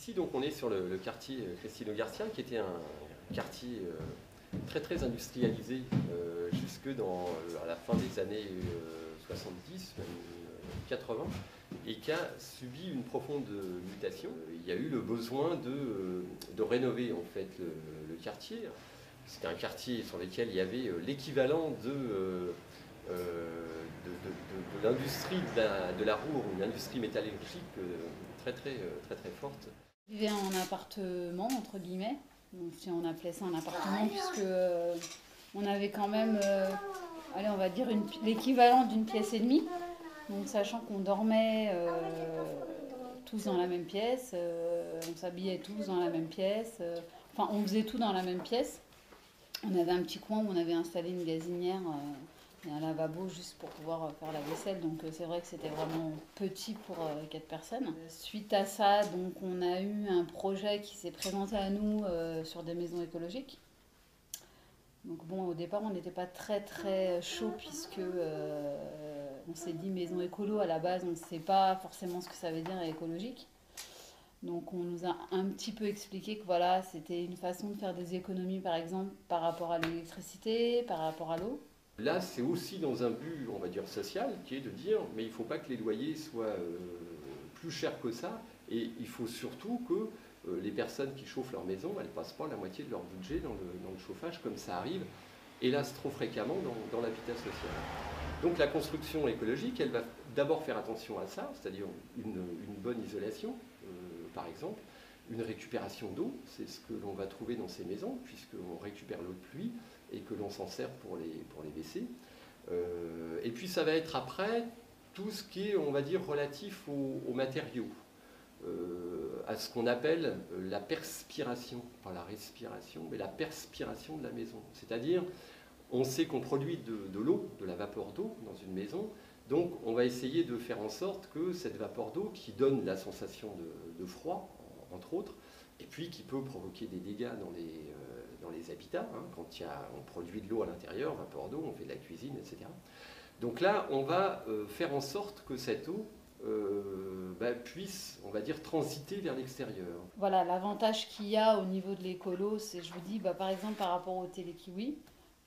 Ici, donc, on est sur le quartier Cristino Garcia, qui était un quartier très industrialisé jusque à la fin des années 70, même 80, et qui a subi une profonde mutation. Il y a eu le besoin de rénover en fait le quartier. C'était un quartier sur lequel il y avait l'équivalent de l'industrie de la roue, une industrie métallurgique très forte. On vivait en appartement, entre guillemets. Donc, si on appelait ça un appartement, puisque on avait quand même, allez, on va dire l'équivalent d'une pièce et demie. Donc, sachant qu'on dormait tous dans la même pièce, on s'habillait tous dans la même pièce, enfin, on faisait tout dans la même pièce. On avait un petit coin où on avait installé une gazinière et un lavabo juste pour pouvoir faire la vaisselle. Donc c'est vrai que c'était vraiment petit pour 4 personnes. Suite à ça, donc on a eu un projet qui s'est présenté à nous sur des maisons écologiques. Donc bon, au départ, on n'était pas très chaud puisque on s'est dit maison écolo, à la base, on ne sait pas forcément ce que ça veut dire écologique. Donc on nous a un petit peu expliqué que voilà, c'était une façon de faire des économies, par exemple, par rapport à l'électricité, par rapport à l'eau. Là, c'est aussi dans un but, on va dire, social, qui est de dire, mais il ne faut pas que les loyers soient plus chers que ça, et il faut surtout que les personnes qui chauffent leur maison, elles ne passent pas la moitié de leur budget dans le chauffage, comme ça arrive, hélas, trop fréquemment dans l'habitat social. Donc la construction écologique, elle va d'abord faire attention à ça, c'est-à-dire une bonne isolation, par exemple, une récupération d'eau, c'est ce que l'on va trouver dans ces maisons, puisqu'on récupère l'eau de pluie et que l'on s'en sert pour les WC. Et puis ça va être après tout ce qui est, on va dire, relatif aux matériaux, à ce qu'on appelle la perspiration, pas la respiration, mais la perspiration de la maison. C'est-à-dire, on sait qu'on produit de l'eau, de la vapeur d'eau dans une maison, donc on va essayer de faire en sorte que cette vapeur d'eau qui donne la sensation de froid, entre autres, et puis qui peut provoquer des dégâts dans les habitats, hein, quand on produit de l'eau à l'intérieur, vapeur d'eau, on fait de la cuisine, etc. Donc là, on va faire en sorte que cette eau puisse, on va dire, transiter vers l'extérieur. Voilà, l'avantage qu'il y a au niveau de l'écolo, c'est, je vous dis, par exemple, par rapport au télékiwi,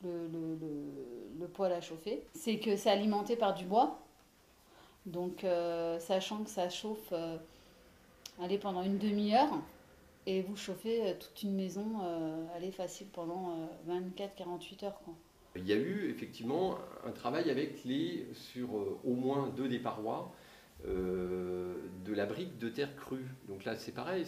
le poêle à chauffer, c'est que c'est alimenté par du bois. Donc, sachant que ça chauffe pendant une demi-heure, et vous chauffez toute une maison, facile pendant 24-48 heures, quoi. Il y a eu effectivement un travail sur au moins 2 des parois de la brique de terre crue. Donc là, c'est pareil,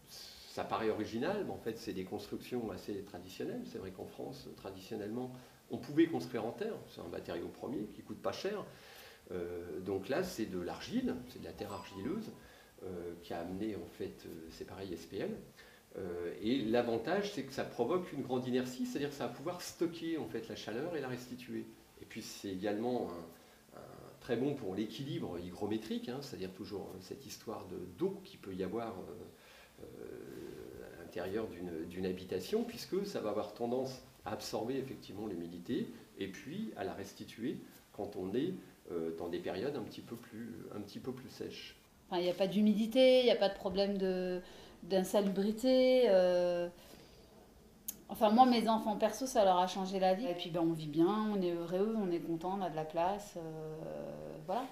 ça paraît original, mais en fait, c'est des constructions assez traditionnelles. C'est vrai qu'en France, traditionnellement, on pouvait construire en terre. C'est un matériau premier qui ne coûte pas cher. Donc là, c'est de l'argile, c'est de la terre argileuse qui a amené, en fait, c'est pareil, SPL. Et l'avantage, c'est que ça provoque une grande inertie, c'est-à-dire que ça va pouvoir stocker, en fait, la chaleur et la restituer. Et puis, c'est également très bon pour l'équilibre hygrométrique, hein, c'est-à-dire toujours cette histoire d'eau qu'il peut y avoir à l'intérieur d'une habitation, puisque ça va avoir tendance à absorber effectivement l'humidité et puis à la restituer quand on est dans des périodes un petit peu plus sèches. Enfin, il n'y a pas d'humidité, il n'y a pas de problème d'insalubrité. Enfin, moi, mes enfants perso, ça leur a changé la vie. Et puis, on vit bien, on est heureux, on est content, on a de la place. Voilà.